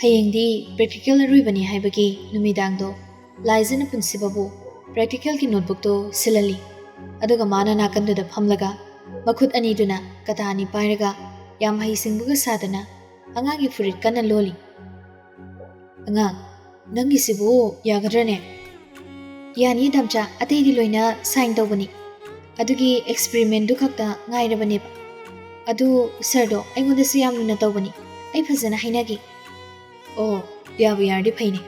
ꯍꯌꯦꯡꯗꯤ ꯄ꯭ꯔꯦꯛꯇꯤꯀꯦꯜ ꯑꯔꯣꯏꯕꯅꯤ ꯍꯥꯏꯕꯒꯤ ꯅꯨꯃꯤꯗꯥꯡꯗꯣ ꯂꯥꯏꯖꯅ ꯄꯨꯟꯁꯤꯕꯕꯨ ꯄ꯭ꯔꯦꯛꯇꯤꯀꯦꯜꯒꯤ ꯅꯣꯠꯕꯨꯛꯇꯣ ꯁꯤꯜꯍꯜꯂꯤ ꯑꯗꯨꯒ ꯃꯥꯅ ꯅꯥꯀꯟꯗꯨꯗ ꯐꯝꯂꯒ ꯃꯈꯨꯠ ꯑꯅꯤꯗꯨꯅ ꯀꯇꯥ ꯑꯅꯤ ꯄꯥꯏꯔꯒ ꯌꯥꯝ ꯍꯩꯁꯤꯡꯕꯒ ꯁꯥꯗꯅ ꯑꯉꯥꯡꯒꯤ ꯐꯨꯔꯤꯠ ꯀꯟꯅ ꯂꯣꯜꯂꯤ꯫ ꯑꯉꯥꯡ ꯅꯪꯒꯤꯁꯤꯕꯨ ꯌꯥꯒꯗ꯭ꯔꯅꯦ? ꯌꯥꯅꯤ ꯗꯝꯆꯥ, ꯑꯇꯩꯗꯤ ꯂꯣꯏꯅ ꯁꯥꯏꯟ ꯇꯧꯕꯅꯤ, ꯑꯗꯨꯒꯤ ꯑꯦꯛꯁꯄꯦꯔꯤꯃꯦꯟꯗꯨ ꯈꯛꯇ ꯉꯥꯏꯔꯕꯅꯦꯕ꯫ ꯑꯗꯨ ꯁꯔꯗꯣ ꯑꯩꯉꯣꯟꯗꯁꯨ ꯌꯥꯝ ꯂꯨꯅ ꯇꯧꯕꯅꯤ, ꯑꯩ ꯐꯖꯅ ꯍꯥꯏꯅꯒꯦ꯫ ꯑꯣ ꯌꯥꯕꯨ ꯌꯥꯔꯗꯤ ꯐꯩꯅꯦ꯫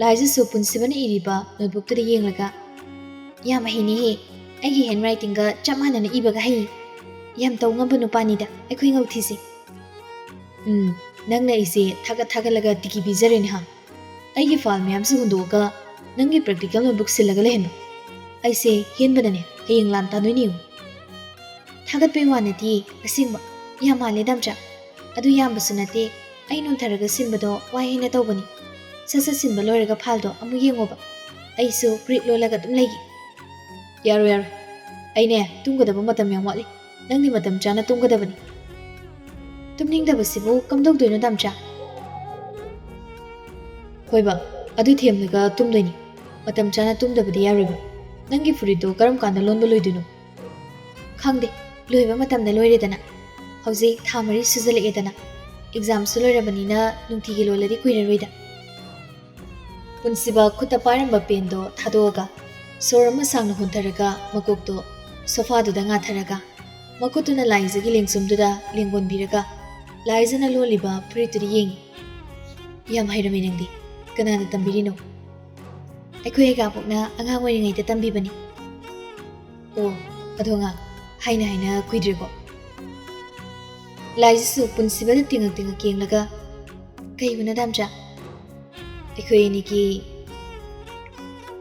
ꯂꯥꯏꯖꯁꯨ ꯄꯨꯟꯁꯤꯕꯅ ꯏꯔꯤꯕ ꯅꯣꯠꯕꯨꯛꯇꯨꯗ ꯌꯦꯡꯂꯒ ꯌꯥꯝ ꯍꯩꯅꯦꯍꯦ, ꯑꯩꯒꯤ ꯍꯦꯟ ꯔꯥꯏꯇꯤꯡꯒ ꯆꯞ ꯃꯥꯟꯅꯅ ꯏꯕꯒ ꯍꯩ, ꯌꯥꯝ ꯇꯧ ꯉꯝꯕ ꯅꯨꯄꯥꯅꯤꯗ ꯑꯩꯈꯣꯏ ꯉꯧꯊꯤꯁꯦ꯫ ꯅꯪꯅ ꯑꯩꯁꯦ ꯊꯥꯒꯠꯂꯒ ꯇꯤꯀꯤ ꯄꯤꯖꯔꯦꯅꯦ ꯍꯥ꯫ ꯑꯩꯒꯤ ꯐꯥꯏꯜ ꯃꯌꯥꯝꯁꯨ ꯍꯨꯟꯗꯣꯛꯑꯒ ꯅꯪꯒꯤ ꯄ꯭ꯔꯦꯛꯇꯤꯀꯦꯜ ꯅꯣꯠꯕꯨꯛ ꯁꯤꯜꯂꯒ ꯂꯩꯍꯟꯕ, ꯑꯩꯁꯦ ꯍꯦꯟꯕꯗꯅꯦ ꯍꯌꯦꯡ ꯂꯥꯟ ꯇꯥꯗꯣꯏꯅꯤ ꯌꯦꯡꯉꯨ꯫ ꯊꯥꯒꯠꯄꯩ ꯋꯥ ꯅꯠꯇꯦ, ꯑꯁꯦꯡꯕ ꯌꯥꯝ ꯃꯥꯜꯂꯦ ꯗꯝꯆꯥ, ꯑꯗꯨ ꯌꯥꯝꯕꯁꯨ ꯅꯠꯇꯦ, ꯑꯩ ꯅꯣꯟꯊꯔꯒ ꯁꯤꯟꯕꯗꯣ ꯋꯥꯏ ꯍꯦꯟꯅ ꯇꯧꯕꯅꯤ꯫ ꯁꯠ ꯁꯤꯟꯕ ꯂꯣꯏꯔꯒ ꯐꯥꯏꯜꯗꯣ ꯑꯃꯨꯛ ꯌꯦꯡꯉꯣꯕ, ꯑꯩꯁꯨ ꯐꯨꯔꯤꯠ ꯂꯣꯜꯂꯒ ꯑꯗꯨꯝ ꯂꯩꯒꯦ꯫ ꯌꯥꯔꯣꯏ, ꯑꯩꯅꯦ ꯇꯨꯝꯒꯗꯕ ꯃꯇꯝ ꯌꯥꯝ ꯋꯥꯠꯂꯤ, ꯅꯪꯗꯤ ꯃꯇꯝ ꯆꯥꯅ ꯇꯨꯝꯒꯗꯕꯅꯤ꯫ ꯇꯨꯝꯅꯤꯡꯗꯕꯁꯤꯕꯨ ꯀꯝꯗꯧꯗꯣꯏꯅꯣ ꯗꯝꯆꯥ? ꯍꯣꯏꯕ, ꯑꯗꯨ ꯊꯦꯝꯂꯒ ꯇꯨꯝꯗꯣꯏꯅꯤ, ꯃꯇꯝ ꯆꯥꯅ ꯇꯨꯝꯗꯕꯗꯤ ꯌꯥꯔꯣꯏꯕ꯫ ꯅꯪꯒꯤ ꯐꯨꯔꯤꯠꯇꯣ ꯀꯔꯝ ꯀꯥꯟꯗ ꯂꯣꯟꯕ ꯂꯣꯏꯗꯣꯏꯅꯣ? ꯈꯪꯗꯦ, ꯂꯣꯏꯕ ꯃꯇꯝꯗ ꯂꯣꯏꯔꯦꯗꯅ, ꯍꯧꯖꯤꯛ ꯊꯥ 4 ꯁꯨꯖꯜꯂꯛꯑꯦꯗꯅ, ꯑꯦꯛꯖꯥꯝꯁꯨ ꯂꯣꯏꯔꯕꯅꯤꯅ ꯅꯨꯡꯇꯤꯒꯤ ꯂꯣꯜꯂꯗꯤ ꯀꯨꯏꯔꯔꯣꯏꯗ꯫ ꯄꯨꯟꯁꯤꯕ ꯈꯨꯠꯇ ꯄꯥꯏꯔꯝꯕ ꯄꯦꯟꯗꯣ ꯊꯥꯗꯣꯛꯑꯒ ꯁꯣꯔ ꯑꯃ ꯁꯥꯡꯅ ꯍꯣꯟꯊꯔꯒ ꯃꯀꯣꯛꯇꯣ ꯁꯣꯐꯥꯗꯨꯗ ꯉꯥꯊꯔꯒ ꯃꯈꯨꯠꯇꯨꯅ ꯂꯥꯏꯖꯒꯤ ꯂꯦꯡꯁꯨꯝꯗꯨꯗ ꯂꯦꯡꯒꯣꯟꯕꯤꯔꯒ ꯂꯥꯏꯖꯅ ꯂꯣꯜꯂꯤꯕ ꯐꯨꯔꯤꯠꯇꯨꯗ ꯌꯦꯡꯉꯤ꯫ ꯌꯥꯝ ꯍꯩꯔꯝꯃꯦ ꯅꯪꯗꯤ, ꯀꯅꯥꯅ ꯇꯝꯕꯤꯔꯤꯅꯣ? ꯑꯩꯈꯣꯏ ꯑꯩꯒꯥꯕꯣꯛꯅ ꯑꯉꯥꯡ ꯑꯣꯏꯔꯤꯉꯩꯗ ꯇꯝꯕꯤꯕꯅꯤ꯫ ꯑꯣ, ꯑꯗꯣ ꯑꯉꯥꯡ, ꯍꯥꯏꯅ ꯀꯨꯏꯗ꯭ꯔꯦꯀꯣ? ꯂꯥꯏꯖꯁꯨ ꯄꯨꯟꯁꯤꯕꯗ ꯇꯤꯡꯉꯛ ꯌꯦꯡꯂꯒ ꯀꯩꯕꯨꯅꯣ ꯗꯝꯆꯥ? ꯑꯩꯈꯣꯏ ꯑꯅꯤꯒꯤ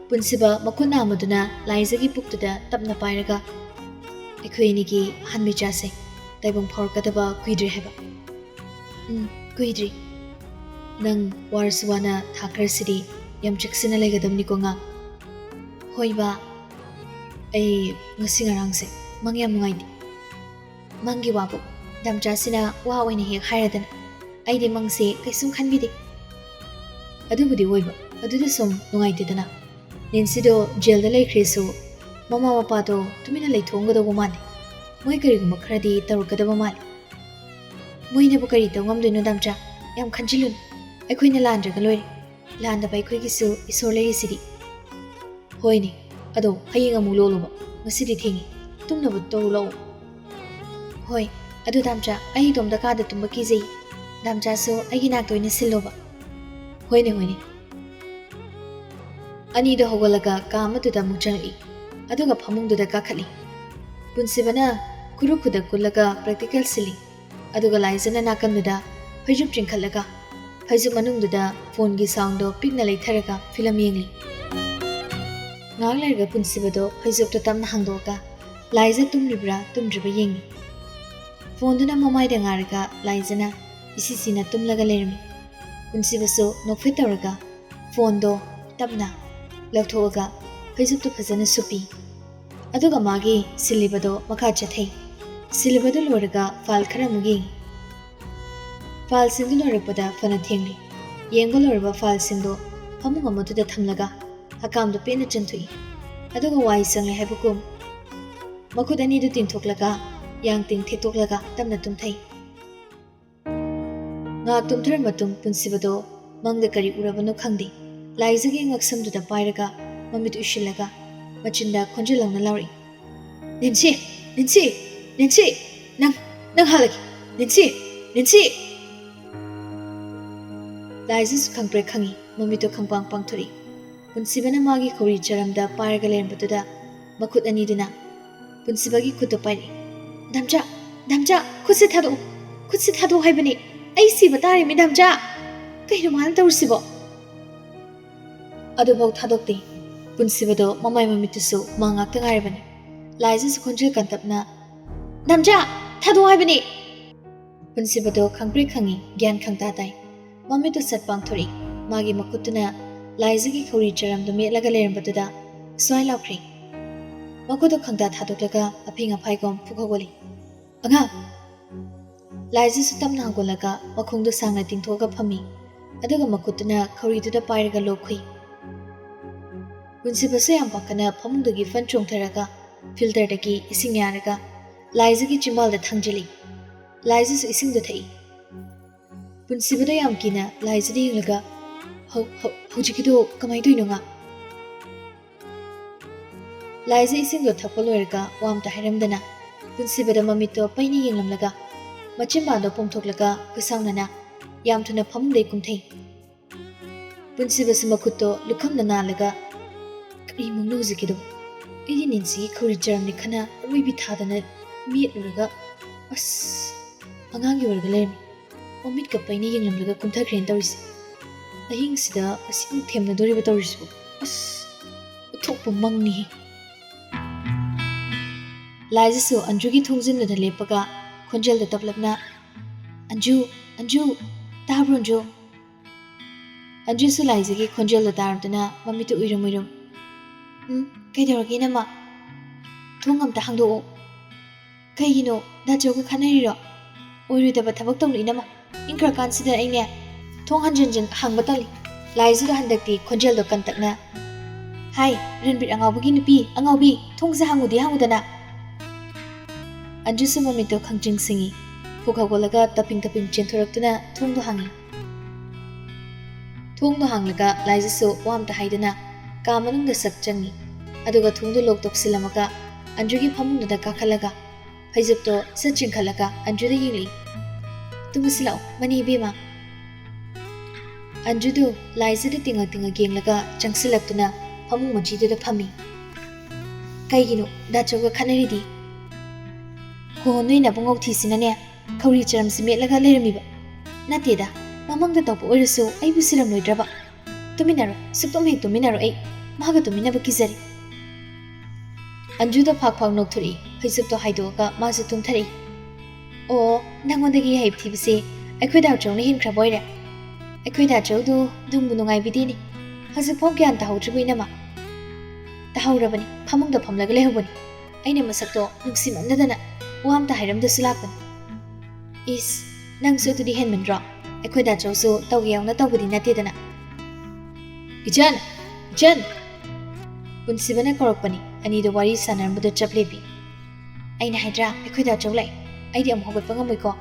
ꯄꯨꯟꯁꯤꯕ ꯃꯈꯨꯠ ꯅꯥꯝꯃꯗꯨꯅ ꯂꯥꯏꯖꯒꯤ ꯄꯨꯛꯇꯨꯗ ꯇꯞꯅ ꯄꯥꯏꯔꯒ ꯑꯩꯈꯣꯏ ꯑꯅꯤꯒꯤ ꯑꯍꯥꯟꯕ ꯇꯥꯏꯕꯪ ꯐꯥꯎꯔꯛꯀꯗꯕ ꯀꯨꯏꯗ꯭ꯔꯦ ꯍꯥꯏꯕ꯫ ꯀꯨꯏꯗ꯭ꯔꯤ꯫ ꯅꯪ ꯋꯥꯔꯁꯨ ꯋꯥꯅ ꯊꯥ ꯈꯔꯁꯤꯗꯤ ꯌꯥꯝ ꯆꯦꯛꯁꯤꯟꯅ ꯂꯩꯒꯗꯕꯅꯤꯀꯣ ꯑꯉꯥꯡ꯫ ꯍꯣꯏ ꯕꯥ, ꯑꯩ ꯉꯁꯤ ꯉꯔꯥꯡꯁꯦ ꯃꯪ ꯌꯥꯝ ꯅꯨꯡꯉꯥꯏꯇꯦ꯫ ꯃꯪꯒꯤ ꯋꯥꯕꯨ ꯗꯝꯆꯥꯁꯤꯅ ꯋꯥ ꯑꯣꯏꯅ ꯍꯦꯛ ꯍꯥꯏꯔꯗꯅ, ꯑꯩꯗꯤ ꯃꯪꯁꯦ ꯀꯩꯁꯨꯝ ꯈꯟꯕꯤꯗꯦ꯫ ꯑꯗꯨꯕꯨꯗꯤ ꯑꯣꯏꯕ, ꯑꯗꯨꯗ ꯁꯨꯝ ꯅꯨꯡꯉꯥꯏꯇꯦꯗꯅ, ꯅꯦꯟꯁꯤꯗꯣ ꯖꯦꯜꯗ ꯂꯩꯈ꯭ꯔꯦꯁꯨ ꯃꯃꯥ ꯃꯄꯥꯗꯣ ꯇꯨꯃꯤꯟꯅ ꯂꯩꯊꯣꯛꯑꯝꯒꯗꯧꯕ ꯃꯥꯜꯂꯦ, ꯃꯣꯏ ꯀꯔꯤꯒꯨꯝꯕ ꯈꯔꯗꯤ ꯇꯧꯔꯛꯀꯗꯕ ꯃꯥꯜꯂꯦ꯫ ꯃꯣꯏꯅꯕꯨ ꯀꯔꯤ ꯇꯧ ꯉꯝꯗꯣꯏꯅꯣ ꯗꯝꯆꯥ, ꯌꯥꯝ ꯈꯟꯖꯤꯜꯂꯨꯅꯨ, ꯑꯩꯈꯣꯏꯅ ꯂꯥꯟꯗ꯭ꯔꯒ ꯂꯣꯏꯔꯦ, ꯂꯥꯟꯗꯕ ꯑꯩꯈꯣꯏꯒꯤꯁꯨ ꯏꯁꯣꯔ ꯂꯩꯔꯤꯁꯤꯗꯤ꯫ ꯍꯣꯏꯅꯦ, ꯑꯗꯣ ꯍꯌꯦꯡ ꯑꯃꯨꯛ ꯂꯣꯜꯂꯨꯕ, ꯉꯁꯤꯗꯤ ꯊꯦꯡꯉꯤ, ꯇꯨꯝꯅꯕ ꯇꯧꯔꯨ ꯂꯥꯛꯑꯣ꯫ ꯍꯣꯏ, ꯑꯗꯨ ꯗꯝꯆꯥ, ꯑꯩ ꯏꯇꯣꯝꯇ ꯀꯥꯗ ꯇꯨꯝꯕ ꯀꯤꯖꯩ, ꯗꯝꯆꯥꯁꯨ ꯑꯩꯒꯤ ꯅꯥꯛꯇ ꯑꯣꯏꯅ ꯁꯤꯜꯂꯣꯕ꯫ ꯍꯣꯏꯅꯦ꯫ ꯑꯅꯤꯗꯣ ꯍꯧꯒꯠꯂꯒ ꯀꯥ ꯑꯃꯗꯨꯗ ꯑꯃꯨꯛ ꯆꯪꯂꯛꯏ, ꯑꯗꯨꯒ ꯐꯃꯨꯡꯗꯨꯗ ꯀꯥꯈꯠꯂꯤ꯫ ꯄꯨꯟꯁꯤꯕꯅ ꯈꯨꯗꯛ ꯀꯨꯜꯂꯒ ꯄ꯭ꯔꯦꯛꯇꯤꯀꯦꯜ ꯁꯤꯜꯂꯤ, ꯑꯗꯨꯒ ꯂꯥꯏꯖꯅ ꯅꯥꯀꯟꯗꯨꯗ ꯐꯩꯖꯨꯞ ꯆꯤꯡꯈꯠꯂꯒ ꯐꯩꯖꯨꯞ ꯃꯅꯨꯡꯗꯨꯗ ꯐꯣꯟꯒꯤ ꯁꯥꯎꯟꯗꯣ ꯄꯤꯛꯅ ꯂꯩꯊꯔꯒ ꯐꯤꯂꯝ ꯌꯦꯡꯂꯤ꯫ ꯉꯥꯏꯍꯥꯛ ꯂꯩꯔꯒ ꯄꯨꯟꯁꯤꯕꯗꯣ ꯐꯩꯖꯨꯞꯇꯣ ꯇꯞꯅ ꯍꯥꯡꯗꯣꯛꯑꯒ ꯂꯥꯏꯖ ꯇꯨꯝꯂꯤꯕ꯭ꯔꯥ ꯇꯨꯝꯗ꯭ꯔꯤꯕ꯭ꯔꯥ ꯌꯦꯡꯉꯤ꯫ ꯐꯣꯟꯗꯨꯅ ꯃꯃꯥꯏꯗ ꯉꯥꯔꯒ ꯂꯥꯏꯖꯅ ꯏꯁꯤꯁꯤꯅ ꯇꯨꯝꯂꯒ ꯂꯩꯔꯝꯃꯤ꯫ ꯄꯨꯟꯁꯤꯕꯁꯨ ꯅꯣꯛꯐꯦꯠ ꯇꯧꯔꯒ ꯐꯣꯟꯗꯣ ꯇꯞꯅ ꯂꯧꯊꯣꯛꯑꯒ ꯐꯩꯖꯨꯞꯇꯨ ꯐꯖꯅ ꯁꯨꯞꯄꯤ, ꯑꯗꯨꯒ ꯃꯥꯒꯤ ꯁꯤꯜꯂꯤꯕꯗꯣ ꯃꯈꯥ ꯆꯠꯊꯩ꯫ ꯁꯤꯜꯂꯤꯕꯗꯨ ꯂꯣꯏꯔꯒ ꯐꯥꯏꯜ ꯈꯔ ꯑꯃꯨꯛ ꯌꯦꯡꯉꯤ꯫ ꯐꯥꯏꯜꯁꯤꯡꯗꯨ ꯂꯣꯏꯔꯛꯄꯗ ꯐꯅ ꯊꯦꯡꯂꯤ꯫ ꯌꯦꯡꯕ ꯂꯣꯏꯔꯕ ꯐꯥꯏꯜꯁꯤꯡꯗꯣ ꯐꯃꯨꯡ ꯑꯃꯗꯨꯗ ꯊꯝꯂꯒ ꯍꯀꯥꯝꯗꯣ ꯄꯦꯟꯅ ꯆꯟꯊꯣꯛꯏ, ꯑꯗꯨꯒ ꯋꯥꯏ ꯁꯪꯂꯦ ꯍꯥꯏꯕꯒꯨꯝ ꯃꯈꯨꯠ ꯑꯅꯤꯗꯨ ꯇꯤꯡꯊꯣꯛꯂꯒ ꯌꯥꯡꯇꯤꯡ ꯊꯦꯛꯇꯣꯛꯂꯒ ꯇꯞꯅ ꯇꯨꯝꯊꯩ꯫ ꯉꯥꯏꯍꯥꯛ ꯇꯨꯝꯊꯔ ꯃꯇꯨꯡ ꯄꯨꯟꯁꯤꯕꯗꯣ ꯃꯪꯗ ꯀꯔꯤ ꯎꯔꯕꯅꯣ ꯈꯪꯗꯦ, ꯂꯥꯏꯖꯒꯤ ꯉꯛꯁꯝꯗꯨꯗ ꯄꯥꯏꯔꯒ ꯃꯃꯤꯠ ꯎꯏꯁꯤꯜꯂꯒ ꯃꯆꯤꯟꯗ ꯈꯣꯟꯖꯦꯜ ꯂꯧꯅ ꯂꯥꯎꯔꯛꯏ꯫ ꯅꯦꯟꯁꯤ, ꯅꯪ ꯍꯜꯂꯒꯦ, ꯅꯦꯟꯁꯤ! ꯂꯥꯏꯖꯁꯨ ꯈꯪꯄ꯭ꯔꯦꯛ ꯈꯪꯉꯤ, ꯃꯃꯤꯠꯇꯣ ꯈꯪꯄꯥꯡ ꯄꯥꯡꯊꯣꯛꯏ꯫ ꯄꯨꯟꯁꯤꯕꯅ ꯃꯥꯒꯤ ꯈꯧꯔꯤ ꯆꯔꯝꯗ ꯄꯥꯏꯔꯒ ꯂꯩꯔꯝꯕꯗꯨꯗ ꯃꯈꯨꯠ ꯑꯅꯤꯗꯨꯅ ꯄꯨꯟꯁꯤꯕꯒꯤ ꯈꯨꯠꯇꯣ ꯄꯥꯏꯔꯛꯏ꯫ ꯗꯝꯆꯥ, ꯈꯨꯠꯁꯦ ꯊꯥꯗꯣꯛꯑꯣ ꯍꯥꯏꯕꯅꯤ, ꯑꯩ ꯁꯤꯕ ꯇꯥꯔꯦꯃꯤ ꯗꯝꯆꯥ, ꯀꯩꯅꯣ ꯃꯥꯅ ꯇꯧꯔꯤꯁꯤꯕꯣ? ꯑꯗꯨꯐꯥꯎ ꯊꯥꯗꯣꯛꯇꯦ꯫ ꯄꯨꯟꯁꯤꯕꯗꯣ ꯃꯃꯥꯏ ꯃꯃꯤꯠꯇꯨꯁꯨ ꯃꯥ ꯉꯥꯛꯇ ꯉꯥꯏꯔꯕꯅꯤ꯫ ꯂꯥꯏꯖꯁꯨ ꯈꯣꯟꯖꯦꯜ ꯀꯟꯇꯞꯅ ꯗꯝꯆꯥ, ꯊꯥꯗꯣꯛꯑꯣ ꯍꯥꯏꯕꯅꯤ꯫ ꯄꯨꯟꯁꯤꯕꯗꯣ ꯈꯪꯄ꯭ꯔꯦꯛ ꯈꯪꯉꯤ, ꯒ꯭ꯌꯥꯟ ꯈꯪꯇꯥ ꯇꯥꯏ꯫ ꯃꯃꯤꯠꯇꯨ ꯁꯠ ꯄꯥꯡꯊꯣꯔꯛꯏ꯫ ꯃꯥꯒꯤ ꯃꯈꯨꯠꯇꯨꯅ ꯂꯥꯏꯖꯒꯤ ꯈꯧꯔꯤ ꯆꯔꯝꯗꯨ ꯃꯦꯠꯂꯒ ꯂꯩꯔꯝꯕꯗꯨꯗ ꯁ꯭ꯋꯥꯏ ꯂꯥꯎꯈ꯭ꯔꯦ꯫ ꯃꯈꯨꯠꯇꯨ ꯈꯪꯇꯥ ꯊꯥꯗꯣꯛꯂꯒ ꯑꯐꯤꯡ ꯑꯐꯥꯏꯒꯨꯝ ꯐꯨꯛ ꯍꯧꯒꯠꯂꯤ꯫ ꯑꯉꯥꯡ! ꯂꯥꯏꯖꯁꯨ ꯇꯞꯅ ꯍꯧꯒꯠꯂꯒ ꯃꯈꯣꯡꯗꯣ ꯁꯥꯡꯅ ꯇꯤꯡꯊꯣꯛꯑꯒ ꯐꯝꯃꯤ ꯑꯗꯨꯒ ꯃꯈꯨꯠꯇꯨꯅ ꯈꯧꯔꯤꯗꯨꯗ ꯄꯥꯏꯔꯒ ꯂꯣꯛꯈꯨꯏ ꯄꯨꯟꯁꯤꯕꯁꯨ ꯌꯥꯝ ꯄꯥꯈꯠꯅ ꯐꯃꯨꯡꯗꯒꯤ ꯐꯟ ꯆꯣꯡꯊꯔꯒ ꯐꯤꯜꯇꯔꯗꯒꯤ ꯏꯁꯤꯡ ꯌꯥꯔꯒ ꯂꯥꯏꯖꯒꯤ ꯆꯤꯝꯕꯥꯜꯗ ꯊꯥꯡꯖꯤꯜꯂꯤ ꯂꯥꯏꯖꯁꯨ ꯏꯁꯤꯡꯗꯣ ꯊꯛꯏ ꯄꯨꯟꯁꯤꯕꯗꯣ ꯌꯥꯝ ꯀꯤꯅ ꯂꯥꯏꯖꯗ ꯌꯦꯡꯂꯒ ꯍꯧꯖꯤꯛꯀꯤꯗꯣ ꯀꯃꯥꯏꯅ ꯇꯧꯔꯤꯅꯣ ꯉꯥ ꯂꯥꯏꯖ ꯏꯁꯤꯡꯗꯣ ꯊꯛꯄ ꯂꯣꯏꯔꯒ ꯋꯥ ꯑꯝꯇ ꯍꯥꯏꯔꯝꯗꯅ ꯄꯨꯟꯁꯤꯕꯗ ꯃꯃꯤꯠꯇꯣ ꯄꯩꯅ ꯌꯦꯡꯂꯝꯂꯒ ꯃꯆꯤꯟꯕꯥꯟꯗꯣ ꯄꯣꯝꯊꯣꯛꯂꯒ ꯈꯨꯠꯁꯥꯎꯅꯅ ꯌꯥꯝ ꯊꯨꯅ ꯐꯃꯨꯡꯗꯩ ꯀꯨꯝꯊꯩ ꯄꯨꯟꯁꯤꯕꯁꯨ ꯃꯈꯨꯠꯇꯣ ꯂꯨꯈꯝꯅ ꯅꯥꯜꯂꯒ ꯀꯔꯤ ꯃꯪꯅꯣ ꯍꯧꯖꯤꯛꯀꯤꯗꯣ ꯑꯩꯗꯤ ꯅꯦꯟꯁꯤꯒꯤ ꯈꯧꯔꯤ ꯆꯔꯝꯅꯤ ꯈꯟꯅ ꯑꯔꯣꯏꯕꯤ ꯊꯥꯗꯅ ꯃꯦꯠꯂꯨꯔꯒ ꯑꯁ ꯑꯉꯥꯡꯒꯤ ꯑꯣꯏꯔꯒ ꯂꯩꯔꯝꯃꯤ ꯃꯃꯤꯠꯀ ꯄꯩꯅ ꯌꯦꯡꯂꯝꯂꯒ ꯀꯨꯝꯊꯈ꯭ꯔꯦꯅ ꯇꯧꯔꯤꯁꯦ ꯑꯍꯤꯡꯁꯤꯗ ꯑꯁꯤꯃꯨꯛ ꯊꯦꯝꯅꯗꯣꯔꯤꯕ ꯇꯧꯔꯤꯁꯤꯕꯨ ꯑꯁ ꯎꯠꯊꯣꯛꯄ ꯃꯪꯅꯤꯍꯦ ꯂꯥꯏꯖꯁꯨ ꯑꯟꯖꯨꯒꯤ ꯊꯣꯡꯖꯤꯟꯗꯨꯗ ꯂꯦꯞꯄꯒ ꯈꯣꯟꯖꯦꯜꯗ ꯇꯞꯂꯞꯅ ꯑꯟꯖꯨ ꯇꯥꯕ꯭ꯔꯣ ꯑꯟꯖꯨ ꯑꯟꯖꯨꯁꯨ ꯂꯥꯏꯖꯒꯤ ꯈꯣꯟꯖꯦꯜꯗꯣ ꯇꯥꯔꯝꯗꯨꯅ ꯃꯃꯤꯠꯇꯨ ꯎꯏꯔꯨꯝ ꯀꯩꯗꯧꯔꯒꯦ ꯅꯃ ꯊꯣꯡ ꯑꯝꯇ ꯍꯥꯡꯗꯣꯛꯑꯣ ꯀꯩꯒꯤꯅꯣ ꯗꯥꯆꯧꯒ ꯈꯟꯅꯔꯤꯔꯣ ꯑꯣꯏꯔꯣꯏꯗꯕ ꯊꯕꯛ ꯇꯧꯔꯛꯏꯅꯃ ꯏꯪꯈ꯭ꯔꯀꯥꯟꯁꯤꯗ ꯑꯩꯅꯦ ꯊꯣꯡ ꯍꯟꯖꯤꯟ ꯍꯥꯡꯕ ꯇꯜꯂꯤ ꯂꯥꯏꯖꯗꯣ ꯍꯟꯗꯛꯇꯤ ꯈꯣꯟꯖꯦꯜꯗꯣ ꯀꯟꯇꯛꯅ ꯍꯥꯏ ꯔꯟꯕꯤꯔ ꯑꯉꯥꯎꯕꯒꯤ ꯅꯨꯄꯤ ꯑꯉꯥꯎꯕꯤ ꯊꯣꯡꯁꯦ ꯍꯥꯡꯉꯨꯗꯅ ꯑꯟꯖꯨꯁꯨ ꯃꯃꯤꯠꯇꯣ ꯈꯪꯆꯤꯡ ꯁꯤꯡꯉꯤ ꯄꯨꯛ ꯍꯧꯒꯠꯂꯒ ꯇꯞꯄꯤꯡ ꯆꯦꯟꯊꯣꯔꯛꯇꯨꯅ ꯊꯣꯡꯗꯣ ꯍꯥꯡꯉꯤ ꯊꯣꯡꯗꯣ ꯍꯥꯡꯂꯒ ꯂꯥꯏꯖꯁꯨ ꯋꯥ ꯑꯝꯇ ꯍꯥꯏꯗꯅ ꯀꯥ ꯃꯅꯨꯡꯗ ꯁꯛ ꯆꯪꯉꯤ ꯑꯗꯨꯒ ꯊꯣꯡꯗꯣ ꯂꯣꯛ ꯇꯣꯛꯁꯤꯜꯂꯝꯃꯒ ꯑꯟꯖꯨꯒꯤ ꯐꯃꯨꯡꯗꯨꯗ ꯀꯥꯈꯠꯂꯒ ꯐꯩꯖꯨꯞꯇꯣ ꯁꯠ ꯆꯤꯡꯈꯠꯂꯒ ꯑꯟꯖꯨꯗ ꯌꯦꯡꯂꯛꯏ ꯇꯨꯝꯃꯁꯤ ꯂꯥꯛꯑꯣ ꯃꯅꯤ ꯏꯕꯦꯝꯃ ꯑꯟꯖꯨꯗꯨ ꯂꯥꯏꯖꯗ ꯇꯤꯡꯉꯛ ꯌꯦꯡꯂꯒ ꯆꯪꯁꯤꯜꯂꯛꯇꯨꯅ ꯐꯃꯨꯡ ꯃꯆꯤꯗꯨꯗ ꯐꯝꯃꯤ ꯀꯩꯒꯤꯅꯣ ꯗꯥꯆꯧꯒ ꯈꯟꯅꯔꯤꯗꯤ ꯍꯣ ꯅꯣꯏ ꯅꯕꯨꯡ ꯉꯧꯊꯤꯁꯤꯅꯅꯦ ꯈꯧꯔꯤ ꯆꯔꯝꯁꯤ ꯃꯦꯠꯂꯒ ꯂꯩꯔꯝꯃꯤꯕ ꯅꯠꯇꯦꯗ ꯃꯃꯪꯗ ꯇꯧꯕ ꯑꯣꯏꯔꯁꯨ ꯑꯩꯕꯨ ꯁꯤꯔꯝꯂꯣꯏꯗ꯭ꯔꯕ ꯇꯨꯃꯤꯟꯅꯔꯣ ꯁꯨꯛꯇꯨꯝ ꯍꯦꯛ ꯇꯨꯃꯤꯟꯅꯔꯣ ꯑꯩ ꯃꯥꯒ ꯇꯨꯃꯤꯟꯅꯕ ꯀꯤꯖꯔꯤ ꯑꯟꯖꯨꯗ ꯐꯥꯛ ꯅꯣꯛꯊꯣꯔꯛꯏ ꯐꯩꯖꯨꯞꯇꯣ ꯍꯥꯏꯗꯣꯛꯑꯒ ꯃꯥꯁꯨ ꯇꯨꯝꯊꯔꯛꯏ ꯑꯣ ꯅꯪꯉꯣꯟꯗꯒꯤ ꯍꯩꯞ ꯊꯤꯕꯁꯦ ꯑꯩꯈꯣꯏ ꯗꯥꯆꯧꯅ ꯍꯦꯟꯈ꯭ꯔꯕ ꯑꯣꯏꯔꯦ ꯑꯩꯈꯣꯏ ꯗꯥꯆꯧꯗꯨ ꯅꯨꯡꯕꯨ ꯅꯨꯡꯉꯥꯏꯕꯤꯗꯦꯅꯤ ꯍꯧꯖꯤꯛꯐꯥꯎ ꯒ꯭ꯌꯥꯟ ꯇꯥꯍꯧꯗ꯭ꯔꯤꯕ ꯏꯅꯝꯃ ꯇꯥꯍꯧꯔꯕꯅꯤ ꯐꯃꯨꯡꯗ ꯐꯝꯂꯒ ꯂꯩꯍꯧꯕꯅꯤ ꯑꯩꯅ ꯃꯁꯛꯇꯣ ꯅꯨꯡꯁꯤꯃꯟꯗꯗꯅ ꯋꯥ ꯑꯝꯇ ꯍꯥꯏꯔꯝꯗꯁꯨ ꯂꯥꯛꯄꯅꯤ ꯏꯁ ꯅꯪꯁꯨ ꯑꯗꯨꯗꯤ ꯍꯦꯟꯃꯟꯗ꯭ꯔꯣ ꯑꯩꯈꯣꯏ ꯗꯥꯆꯧꯁꯨ ꯇꯧꯒꯦ ꯌꯥꯎꯅ ꯇꯧꯕꯗꯤ ꯅꯠꯇꯦꯗꯅ ꯏꯆꯟ ꯄꯨꯟꯁꯤꯕꯅ ꯀꯧꯔꯛꯄꯅꯤ ꯑꯅꯤꯗꯣ ꯋꯥꯔꯤ ꯁꯥꯟꯅꯔꯝꯕꯗꯣ ꯆꯞ ꯂꯦꯞꯄꯤ ꯑꯩꯅ ꯍꯥꯏꯗ꯭ꯔꯥ ꯑꯩꯈꯣꯏ ꯗꯥꯆꯧ ꯂꯥꯛꯑꯦ ꯑꯩꯗꯤ ꯑꯃꯨꯛ ꯍꯧꯒꯠꯄ ꯉꯝꯃꯣꯏꯀꯣ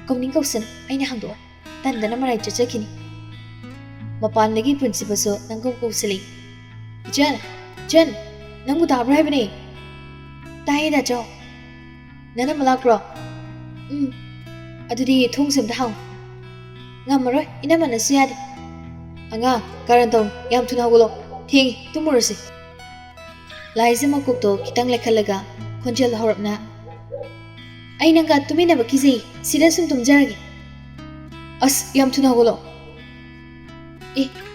ꯀꯧꯅꯤꯡ ꯀꯧꯁꯅꯨ ꯑꯩꯅ ꯍꯥꯡꯗꯣꯛꯑꯣ ꯇꯟꯗꯅ ꯃꯔꯥꯏ ꯆꯠꯆꯈꯤꯅꯤ ꯃꯄꯥꯟꯗꯒꯤ ꯄꯨꯟꯁꯤꯕꯁꯨ ꯅꯪꯒꯧ ꯀꯧꯁꯤꯜꯂꯛꯏ ꯏꯆꯟ ꯅꯪꯕꯨ ꯇꯥꯕ꯭ꯔꯣ ꯍꯥꯏꯕꯅꯦ ꯇꯥꯏꯌꯦ ꯗꯥꯆꯧ ꯅꯅꯝꯃ ꯂꯥꯛꯄ꯭ꯔꯣ ꯑꯗꯨꯗꯤ ꯊꯣꯡꯁꯦ ꯑꯝꯇ ꯍꯥꯡꯉꯨ ꯉꯝꯃꯔꯣꯏ ꯏꯅꯝꯃꯅꯁꯨ ꯌꯥꯗꯦ ꯑꯉꯥꯡ ꯀꯥꯔꯟ ꯇꯧ ꯌꯥꯝ ꯊꯨꯅ ꯍꯧꯒꯠꯂꯣ ꯊꯦꯡꯉꯤ ꯇꯨꯝꯃꯨꯔꯁꯤ ꯂꯥꯏꯖ ꯃꯀꯣꯛꯇꯣ ꯈꯤꯇꯪ ꯂꯩꯈꯠꯂꯒ ꯈꯣꯟꯖꯦꯜ ꯍꯧꯔꯞꯅ ꯑꯩ ꯅꯪꯒ ꯇꯨꯃꯤꯟꯅꯕ ꯀꯤꯖꯩ ꯁꯤꯗ ꯁꯨꯝ ꯇꯨꯝꯖꯔꯒꯦ ꯑꯁ ꯌꯥꯝ ꯊꯨꯅ ꯍꯧꯒꯠꯂꯣ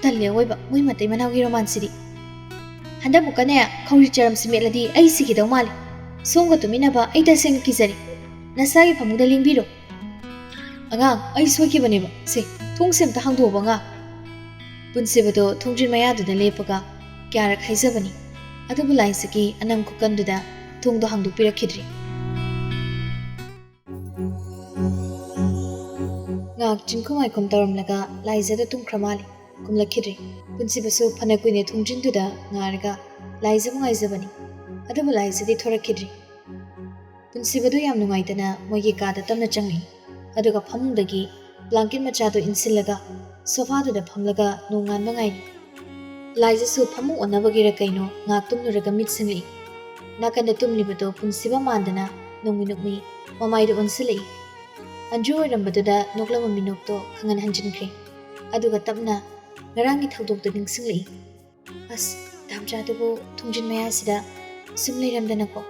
ꯇꯜꯂꯦ ꯑꯋꯣꯏꯕ ꯃꯣꯏ ꯃꯇꯩ ꯃꯅꯥꯎꯒꯤ ꯔꯣꯃꯥꯟꯁꯤꯗꯤ ꯍꯟꯗꯛꯃꯨꯛꯀꯅꯦ ꯈꯧꯔꯤ ꯆꯔꯝꯁꯤ ꯃꯦꯠꯂꯗꯤ ꯑꯩ ꯁꯤꯒꯗꯧ ꯃꯥꯜꯂꯦ ꯁꯣꯝꯒ ꯇꯨꯃꯤꯟꯅꯕ ꯑꯩ ꯇꯁꯦꯡꯅ ꯀꯤꯖꯔꯤ ꯅꯁꯥꯒꯤ ꯐꯃꯨꯡꯗ ꯂꯦꯡꯕꯤꯔꯣ ꯑꯉꯥꯡ ꯑꯩ ꯁꯣꯏꯈꯤꯕꯅꯦꯕ ꯁꯦ ꯊꯣꯡꯁꯦ ꯑꯝꯇ ꯍꯥꯡꯗꯣꯛꯑꯣꯕ ꯑꯉꯥꯡ ꯄꯨꯟꯁꯤꯕꯗꯣ ꯊꯣꯡꯖꯤꯟ ꯃꯌꯥꯗꯨꯗ ꯂꯦꯞꯄꯒ ꯀꯌꯥꯔꯛ ꯍꯥꯏꯖꯕꯅꯤ ꯑꯗꯨꯕꯨ ꯂꯥꯏꯖꯒꯤ ꯑꯅꯝ ꯈꯨꯀꯟꯗꯨꯗ ꯊꯣꯡꯗꯣ ꯍꯥꯡꯗꯣꯛꯄꯤꯔꯛꯈꯤꯗ꯭ꯔꯤ ꯉꯥꯛ ꯆꯤꯡꯈꯨꯝ ꯃꯥꯏꯈꯨꯝ ꯇꯧꯔꯝꯂꯒ ꯂꯥꯏꯖꯗ ꯇꯨꯝꯈ꯭ꯔ ꯃꯥꯜꯂꯤ ꯀꯨꯝꯂꯛꯈꯤꯗ꯭ꯔꯤ ꯄꯨꯟꯁꯤꯕꯁꯨ ꯐꯅ ꯀꯨꯏꯅ ꯊꯣꯡꯖꯤꯟꯗꯨꯗ ꯉꯥꯏꯔꯒ ꯂꯥꯏꯖꯕꯨ ꯉꯥꯏꯖꯕꯅꯤ ꯑꯗꯨꯕꯨ ꯂꯥꯏꯖꯗꯤ ꯊꯣꯔꯛꯈꯤꯗ꯭ꯔꯤ ꯄꯨꯟꯁꯤꯕꯗꯨ ꯌꯥꯝ ꯅꯨꯡꯉꯥꯏꯇꯅ ꯃꯣꯏꯒꯤ ꯀꯥꯗ ꯇꯞꯅ ꯆꯪꯉꯛꯏ ꯑꯗꯨꯒ ꯐꯃꯨꯡꯗꯒꯤ ꯕ꯭ꯂꯥꯡꯀꯦꯠ ꯃꯆꯥꯗꯣ ꯏꯟꯁꯤꯜꯂꯒ ꯁꯣꯐꯥꯗꯨꯗ ꯐꯝꯂꯒ ꯅꯣꯡꯉꯥꯟꯕ ꯉꯥꯏꯔꯤ ꯂꯥꯏꯖꯁꯨ ꯐꯃꯨꯡ ꯑꯣꯟꯅꯕꯒꯤꯔ ꯀꯩꯅꯣ ꯉꯥꯛ ꯇꯨꯝꯂꯨꯔꯒ ꯃꯤꯠ ꯁꯤꯡꯂꯛꯏ ꯅꯥꯀꯟꯗ ꯇꯨꯝꯂꯤꯕꯗꯣ ꯄꯨꯟꯁꯤꯕ ꯃꯥꯟꯗꯅ ꯅꯣꯡꯃꯤ ꯃꯃꯥꯏꯗ ꯑꯣꯟꯁꯤꯜꯂꯛꯏ ꯑꯟꯖꯨ ꯑꯣꯏꯔꯝꯕꯗꯨꯗ ꯅꯣꯛꯂꯝꯕ ꯃꯤꯅꯣꯛꯇꯣ ꯈꯪꯍꯟ ꯍꯟꯖꯤꯟꯈ꯭ꯔꯦ ꯑꯗꯨꯒ ꯇꯞꯅ ꯉꯔꯥꯡꯒꯤ ꯊꯧꯗꯣꯛꯇꯣ ꯅꯤꯡꯁꯤꯡꯂꯛꯏ ꯑꯁ ꯗꯥꯝꯆꯥꯗꯨꯕꯨ ꯊꯣꯡꯖꯤꯟ ꯃꯌꯥꯁꯤꯗ ꯁꯨꯝ ꯂꯩꯔꯝꯗꯅꯀꯣ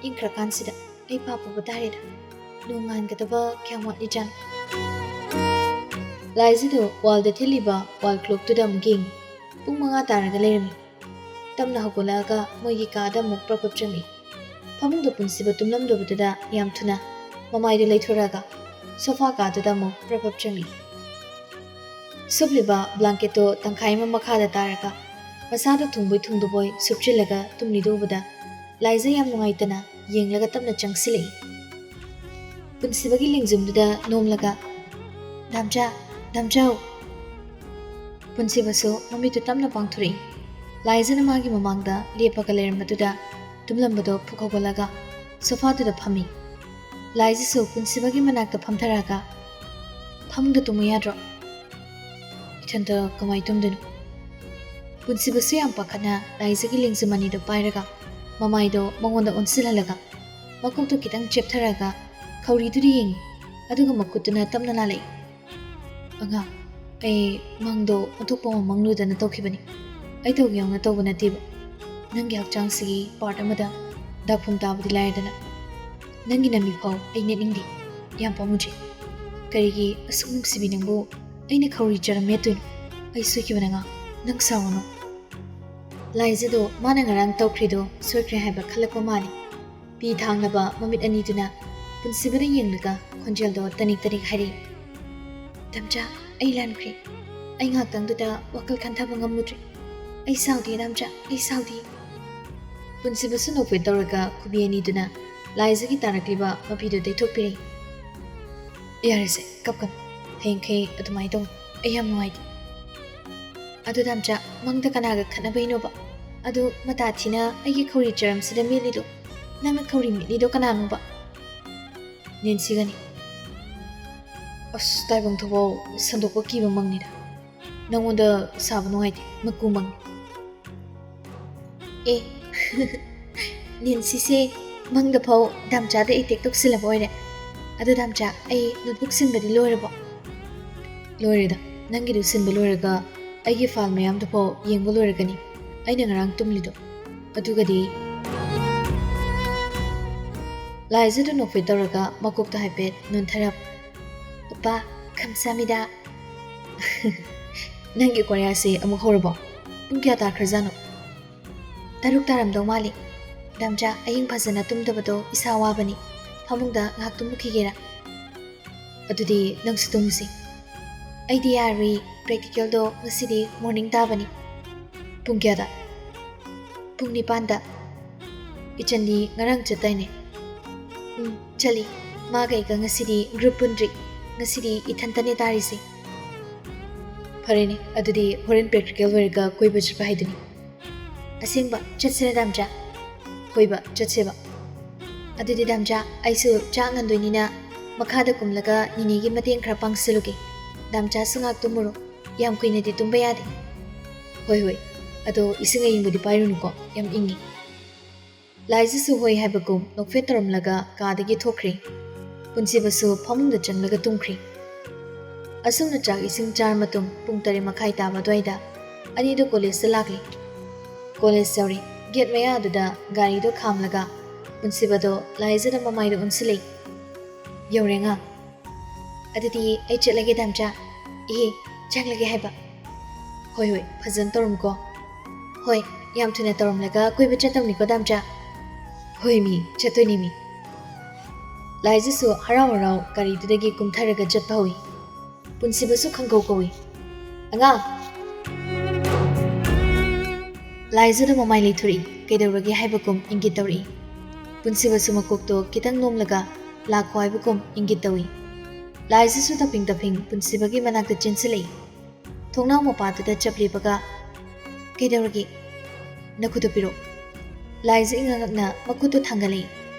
ꯏꯪꯈ꯭ꯔꯀꯥꯟꯁꯤꯗ ꯑꯩ ꯄꯥꯞꯄꯨꯕ ꯇꯥꯔꯦꯗ ꯅꯣꯡꯉꯥꯟꯒꯗꯕ ꯀꯌꯥꯝ ꯋꯥꯠꯂꯤꯖꯥꯠꯅꯣ ꯂꯥꯏꯖꯗꯣ ꯋꯥꯜꯗ ꯊꯤꯜꯂꯤꯕ ꯋꯥꯜ ꯀ꯭ꯂꯣꯛꯇꯨꯗ ꯑꯃꯨꯛ ꯌꯦꯡꯉꯤ ꯄꯨꯡ 5 ꯇꯥꯔꯒ ꯂꯩꯔꯝꯃꯤ ꯇꯞꯅ ꯍꯧꯒꯠꯂꯛꯑꯒ ꯃꯣꯏꯒꯤ ꯀꯥꯗ ꯑꯃꯨꯛ ꯄ꯭ꯔꯞ ꯆꯪꯉꯤ ꯐꯃꯨꯡꯗ ꯄꯨꯟꯁꯤꯕ ꯇꯨꯝꯂꯝꯗꯕꯗꯨꯗ ꯌꯥꯝ ꯊꯨꯅ ꯃꯃꯥꯏꯗ ꯂꯩꯊꯣꯔꯛꯑꯒ ꯁꯣꯐꯥ ꯀꯥꯗꯨꯗ ꯑꯃꯨꯛ ꯄ꯭ꯔꯞ ꯆꯪꯉꯤ ꯁꯨꯞꯂꯤꯕ ꯕ꯭ꯂꯥꯡꯀꯦꯠꯇꯣ ꯇꯪꯈꯥꯏ ꯑꯃ ꯃꯈꯥꯗ ꯇꯥꯔꯒ ꯃꯁꯥꯗꯣ ꯊꯨꯡꯕꯣꯏ ꯊꯨꯡꯗꯕꯣꯏ ꯁꯨꯞꯆꯤꯜꯂꯒ ꯇꯨꯝꯂꯤꯗꯣ ꯎꯕꯗ ꯂꯥꯏꯖ ꯌꯥꯝ ꯅꯨꯡꯉꯥꯏꯇꯅ ꯌꯦꯡꯂꯒ ꯇꯞꯅ ꯆꯪꯁꯤꯜꯂꯛꯏ ꯄꯨꯟꯁꯤꯕꯒꯤ ꯂꯦꯡꯖꯨꯝꯗꯨꯗ ꯅꯣꯝꯂꯒ ꯗꯥꯝꯆꯥ ꯗꯥꯝꯆꯥꯎ ꯄꯨꯟꯁꯤꯕꯁꯨ ꯃꯃꯤꯠꯇꯨ ꯇꯞꯅ ꯄꯥꯡꯊꯣꯔꯛꯏ ꯂꯥꯏꯖꯅ ꯃꯥꯒꯤ ꯃꯃꯥꯡꯗ ꯂꯦꯞꯄꯒ ꯂꯩꯔꯝꯕꯗꯨꯗ ꯇꯨꯝꯂꯝꯕꯗꯣ ꯐꯨꯛ ꯍꯧꯒꯠꯂꯒ ꯁꯣꯐꯥꯗꯨꯗ ꯐꯝꯃꯤ ꯂꯥꯏꯖꯁꯨ ꯄꯨꯟꯁꯤꯕꯒꯤ ꯃꯅꯥꯛꯇ ꯐꯝꯊꯔꯒ ꯐꯃꯨꯡꯗ ꯇꯨꯝꯃꯨ ꯌꯥꯗ꯭ꯔꯣ ꯏꯊꯟꯇ ꯀꯃꯥꯏ ꯇꯨꯝꯗꯣꯏꯅꯣ ꯄꯨꯟꯁꯤꯕꯁꯨ ꯌꯥꯝ ꯄꯥꯈꯠꯅ ꯂꯥꯏꯖꯒꯤ ꯂꯦꯡꯖꯨꯝ ꯑꯅꯤꯗꯣ ꯄꯥꯏꯔꯒ ꯃꯃꯥꯏꯗꯣ ꯃꯉꯣꯟꯗ ꯑꯣꯟꯁꯤꯜꯍꯜꯂꯒ ꯃꯀꯣꯛꯇꯣ ꯈꯤꯇꯪ ꯆꯦꯞꯊꯔꯒ ꯈꯧꯔꯤꯗꯨꯗ ꯌꯦꯡꯉꯤ ꯑꯗꯨꯒ ꯃꯈꯨꯠꯇꯨꯅ ꯇꯞꯅ ꯅꯥꯜꯂꯛꯏ ꯑꯉꯥꯡ ꯑꯩ ꯃꯪꯗꯣ ꯑꯣꯟꯊꯣꯛꯄ ꯑꯃ ꯃꯪꯂꯨꯗꯅ ꯇꯧꯈꯤꯕꯅꯤ ꯑꯩ ꯇꯧꯒꯦ ꯌꯥꯎꯅ ꯇꯧꯕ ꯅꯠꯇꯦꯕ ꯅꯪꯒꯤ ꯍꯛꯆꯥꯡꯁꯤꯒꯤ ꯄꯥꯔꯠ ꯑꯃꯗ ꯗꯥꯛꯐꯝ ꯇꯥꯕꯗꯤ ꯂꯥꯏꯔꯗꯅ ꯅꯪꯒꯤ ꯅꯃꯤꯐꯥꯎ ꯑꯩ ꯅꯦꯠꯅꯤꯡꯗꯦ ꯌꯥꯝ ꯄꯥꯝꯃꯨꯖꯩ ꯀꯔꯤꯒꯤ ꯑꯁꯨꯛ ꯅꯨꯡꯁꯤꯕꯤ ꯅꯪꯕꯨ ꯑꯩꯅ ꯈꯧꯔꯤ ꯆꯔꯝ ꯃꯦꯠꯇꯣꯏꯅꯣ ꯑꯩ ꯁꯣꯏꯈꯤꯕꯅ ꯑꯉꯥꯡ ꯅꯪ ꯁꯥꯎꯔꯅꯨ ꯂꯥꯏꯖꯗꯣ ꯃꯥꯅ ꯉꯔꯥꯡ ꯇꯧꯈ꯭ꯔꯤꯗꯣ ꯁꯣꯏꯈ꯭ꯔꯦ ꯍꯥꯏꯕ ꯈꯜꯂꯛꯄ ꯃꯥꯜꯂꯤ ꯄꯤ ꯊꯥꯡꯂꯕ ꯃꯃꯤꯠ ꯑꯅꯤꯗꯨꯅ ꯄꯨꯟꯁꯤꯕꯗ ꯌꯦꯡꯂꯒ ꯈꯣꯟꯖꯦꯜꯗꯣ ꯇꯅꯤꯛ ꯇꯅꯤꯛ ꯍꯥꯏꯔꯛꯏ ꯗꯥꯝꯆꯥ ꯑꯩ ꯂꯥꯟꯈ꯭ꯔꯦ ꯑꯩ ꯉꯥꯛꯇꯪꯗꯨꯗ ꯋꯥꯈꯜ ꯈꯟꯊꯕ ꯉꯝꯃꯨꯗ꯭ꯔꯦ ꯑꯩ ꯁꯥꯎꯗꯦ ꯗꯥꯝꯆꯥ ꯑꯩ ꯁꯥꯎꯗꯦ ꯄꯨꯟꯁꯤꯕꯁꯨ ꯅꯣꯛꯐꯦꯠ ꯇꯧꯔꯒ ꯈꯨꯕꯤ ꯑꯅꯤꯗꯨꯅ ꯂꯥꯏꯖꯒꯤ ꯇꯥꯔꯛꯂꯤꯕ ꯃꯄꯤꯗꯨ ꯇꯩꯊꯣꯛꯄꯤꯔꯛꯏ ꯌꯥꯔꯦꯁꯦ ꯀꯞꯀꯅꯨ ꯍꯌꯦꯡꯈꯩ ꯑꯗꯨꯃꯥꯏꯅ ꯇꯧ ꯑꯩ ꯌꯥꯝ ꯅꯨꯡꯉꯥꯏꯇꯦ ꯑꯗꯨ ꯗꯥꯝꯆꯥ ꯃꯪꯗ ꯀꯅꯥꯒ ꯈꯠꯅꯕꯩꯅꯣꯕ ꯑꯗꯨ ꯃꯇꯥ ꯊꯤꯅ ꯑꯩꯒꯤ ꯈꯧꯔꯤ ꯆꯔꯝꯁꯤꯗ ꯃꯦꯠꯂꯤꯗꯣ ꯅꯪꯅ ꯈꯧꯔꯤ ꯃꯦꯠꯂꯤꯗꯣ ꯀꯅꯥꯅꯣꯕ ꯅꯦꯟꯁꯤꯒꯅꯤ ꯑꯁ ꯇꯥꯏꯕꯪ ꯊꯣꯛꯄꯥꯎ ꯁꯟꯗꯣꯛꯄ ꯀꯤꯕ ꯃꯪꯅꯤꯗ ꯅꯪꯉꯣꯟꯗ ꯁꯥꯕ ꯅꯨꯡꯉꯥꯏꯇꯦ ꯃꯀꯨ ꯃꯪꯅꯤ ꯑꯦ ꯅꯦꯟꯁꯤꯁꯦ ꯃꯪꯗ ꯐꯥꯎ ꯗꯥꯝꯆꯥꯗ ꯑꯦꯇꯦꯛ ꯇꯧꯁꯤꯜꯂꯕ ꯑꯣꯏꯔꯦ ꯑꯗꯨ ꯗꯥꯝꯆꯥ ꯑꯩ ꯅꯣꯠꯕꯨꯛ ꯁꯤꯟꯕꯗꯤ ꯂꯣꯏꯔꯕꯣ ꯂꯣꯏꯔꯦꯗ ꯅꯪꯒꯤꯗꯨ ꯁꯤꯟꯕ ꯂꯣꯏꯔꯒ ꯑꯩꯒꯤ ꯐꯥꯏꯜ ꯃꯌꯥꯝꯗꯨ ꯐꯥꯎ ꯌꯦꯡꯕ ꯂꯣꯏꯔꯒꯅꯤ ꯑꯩꯅ ꯉꯔꯥꯡ ꯇꯨꯝꯂꯤꯗꯣ ꯑꯗꯨꯒꯗꯤ ꯂꯥꯏꯖꯗꯨ ꯅꯣꯛꯐꯦꯠ ꯇꯧꯔꯒ ꯃꯀꯣꯛꯇ ꯍꯥꯏꯐꯦꯠ ꯅꯣꯟꯊꯔꯞ ꯎꯄꯥ ꯈꯝꯁꯥꯃꯤꯗꯥ ꯅꯪꯒꯤ ꯀꯣꯔꯤꯌꯥꯁꯦ ꯑꯃꯨꯛ ꯍꯧꯔꯕꯣ ꯄꯨꯡ ꯀꯌꯥ ꯇꯥꯈ꯭ꯔꯖꯥꯠꯅꯣ 6 ꯇꯥꯔꯝꯗꯧ ꯃꯥꯜꯂꯤ ꯗꯥꯝꯆꯥ ꯑꯍꯤꯡ ꯐꯖꯅ ꯇꯨꯝꯗꯕꯗꯣ ꯏꯁꯥ ꯋꯥꯕꯅꯤ ꯐꯃꯨꯡꯗ ꯉꯥꯏꯍꯥꯛ ꯇꯨꯝꯃꯨꯈꯤꯒꯦꯔꯥ ꯑꯗꯨꯗꯤ ꯅꯪꯁꯨ ꯇꯨꯝꯃꯨꯁꯤ ꯑꯩꯗꯤ ꯌꯥꯔꯣꯏ ꯄ꯭ꯔꯦꯛꯇꯤꯀꯦꯜꯗꯣ ꯉꯁꯤꯗꯤ ꯃꯣꯔꯅꯤꯡ ꯇꯥꯕꯅꯤ ꯄꯨꯡ ꯀꯌꯥꯗ ꯄꯨꯡ 9ꯗ ꯏꯆꯟꯗꯤ ꯉꯔꯥꯡ ꯆꯠꯇꯥꯏꯅꯦ ꯆꯠꯂꯤ ꯃꯥꯒ ꯑꯩꯒ ꯉꯁꯤꯗꯤ ꯒ꯭ꯔꯨꯞ ꯄꯨꯟꯗ꯭ꯔꯤ ꯉꯁꯤꯗꯤ ꯏꯊꯟꯇꯅꯦ ꯇꯥꯔꯤꯁꯤ ꯐꯔꯦꯅꯦ ꯑꯗꯨꯗꯤ ꯍꯣꯔꯦꯟ ꯄ꯭ꯔꯦꯛꯇꯤꯀꯦꯜ ꯂꯣꯏꯔꯒ ꯀꯣꯏꯕ ꯆꯠꯄ ꯍꯥꯏꯗꯨꯅꯤ ꯑꯁꯦꯡꯕ ꯆꯠꯁꯤꯔꯥ ꯗꯥꯝꯆꯥ ꯍꯣꯏꯕ ꯆꯠꯁꯦꯕ ꯑꯗꯨꯗꯤ ꯗꯥꯝꯆꯥ ꯑꯩꯁꯨ ꯆꯥꯛ ꯉꯟꯗꯣꯏꯅꯤꯅ ꯃꯈꯥꯗ ꯀꯨꯝꯂꯒ ꯅꯤꯅꯦꯒꯤ ꯃꯇꯦꯡ ꯈꯔ ꯄꯥꯡꯁꯤꯜꯂꯨꯒꯦ ꯗꯥꯝꯆꯥꯁꯨ ꯉꯥꯛ ꯇꯨꯝꯃꯨꯔꯣ ꯌꯥꯝ ꯀꯨꯏꯅꯗꯤ ꯇꯨꯝꯕ ꯌꯥꯗꯦ ꯍꯣꯏ ꯍꯣꯏ ꯑꯗꯣ ꯏꯁꯤꯡ ꯑꯌꯤꯡꯕꯗꯤ ꯄꯥꯏꯔꯨꯅꯨꯀꯣ ꯌꯥꯝ ꯏꯪꯉꯤ ꯂꯥꯏꯖꯁꯨ ꯍꯣꯏ ꯍꯥꯏꯕꯒꯨꯝ ꯅꯣꯛꯐꯦꯠ ꯇꯧꯔꯝꯂꯒ ꯀꯥꯗꯒꯤ ꯊꯣꯛꯈ꯭ꯔꯦ ꯄꯨꯟꯁꯤꯕꯁꯨ ꯐꯃꯨꯡꯗ ꯆꯪꯂꯒ ꯇꯨꯝꯈ꯭ꯔꯤ ꯑꯁꯨꯝꯅ ꯆꯥꯛ ꯏꯁꯤꯡ ꯆꯥꯔ ꯃꯇꯨꯡ ꯄꯨꯡ 3:30 ꯇꯥꯕ ꯑꯗꯨꯋꯥꯏꯗ ꯑꯅꯤꯗꯣ ꯀꯣꯂꯦꯖꯇ ꯂꯥꯛꯂꯤ ꯀꯣꯂꯦꯖ ꯌꯧꯔꯤ ꯒꯦꯠ ꯃꯌꯥꯗꯨꯗ ꯒꯥꯔꯤꯗꯣ ꯈꯥꯝꯂꯒ ꯄꯨꯟꯁꯤꯕꯗꯣ ꯂꯥꯏꯖꯗ ꯃꯃꯥꯏꯗꯣ ꯑꯣꯟꯁꯤꯜꯂꯛꯏ ꯌꯧꯔꯦ ꯉꯥ ꯑꯗꯨꯗꯤ ꯑꯩ ꯆꯠꯂꯒꯦ ꯗꯥꯝꯆꯥ ꯏꯍꯦ ꯆꯪꯂꯒꯦ ꯍꯥꯏꯕ ꯍꯣꯏ ꯍꯣꯏ ꯐꯖꯅ ꯇꯧꯔꯝꯀꯣ ꯍꯣꯏ ꯌꯥꯝ ꯊꯨꯅ ꯇꯧꯔꯝꯂꯒ ꯀꯣꯏꯕ ꯆꯠꯇꯧꯅꯤꯀꯣ ꯗꯥꯝꯆꯥ ꯍꯣꯏ ꯃꯤ ꯆꯠꯇꯣꯏꯅꯤ ꯃꯤ ꯂꯥꯏꯖꯁꯨ ꯍꯔꯥꯎ ꯍꯔꯥꯎ ꯒꯥꯔꯤꯗꯨꯗꯒꯤ ꯀꯨꯝꯊꯔꯒ ꯆꯠꯄ ꯍꯧꯏ ꯄꯨꯟꯁꯤꯕꯁꯨ ꯈꯪꯀꯧ ꯀꯧꯏ ꯑꯉꯥꯡ ꯂꯥꯏꯖꯗ ꯃꯃꯥꯏ ꯂꯩꯊꯣꯔꯛꯏ ꯀꯩꯗꯧꯔꯒꯦ ꯍꯥꯏꯕꯒꯨꯝ ꯏꯪꯒꯤꯠ ꯇꯧꯔꯛꯏ ꯄꯨꯟꯁꯤꯕꯁꯨ ꯃꯀꯣꯛꯇꯣ ꯈꯤꯇꯪ ꯅꯣꯝꯂꯒ ꯂꯥꯛꯈꯣ ꯍꯥꯏꯕꯒꯨꯝ ꯏꯪꯒꯤꯠ ꯇꯧꯏ ꯂꯥꯏꯖꯁꯨ ꯇꯞꯄꯤꯡ ꯇꯞꯄꯤꯡ ꯄꯨꯟꯁꯤꯕꯒꯤ ꯃꯅꯥꯛꯇ ꯆꯦꯟꯁꯤꯜꯂꯛꯏ ꯊꯣꯡꯅꯥꯎ ꯃꯄꯥꯗꯨꯗ ꯆꯞꯂꯦꯕꯒ ꯀꯩꯗꯧꯔꯒꯦ ꯅꯈꯨꯠꯇꯨ ꯄꯤꯔꯛ ꯂꯥꯏꯖ ꯏꯉꯛꯅ ꯃꯈꯨꯠꯇꯨ ꯊꯥꯡꯒꯠꯂꯛꯏ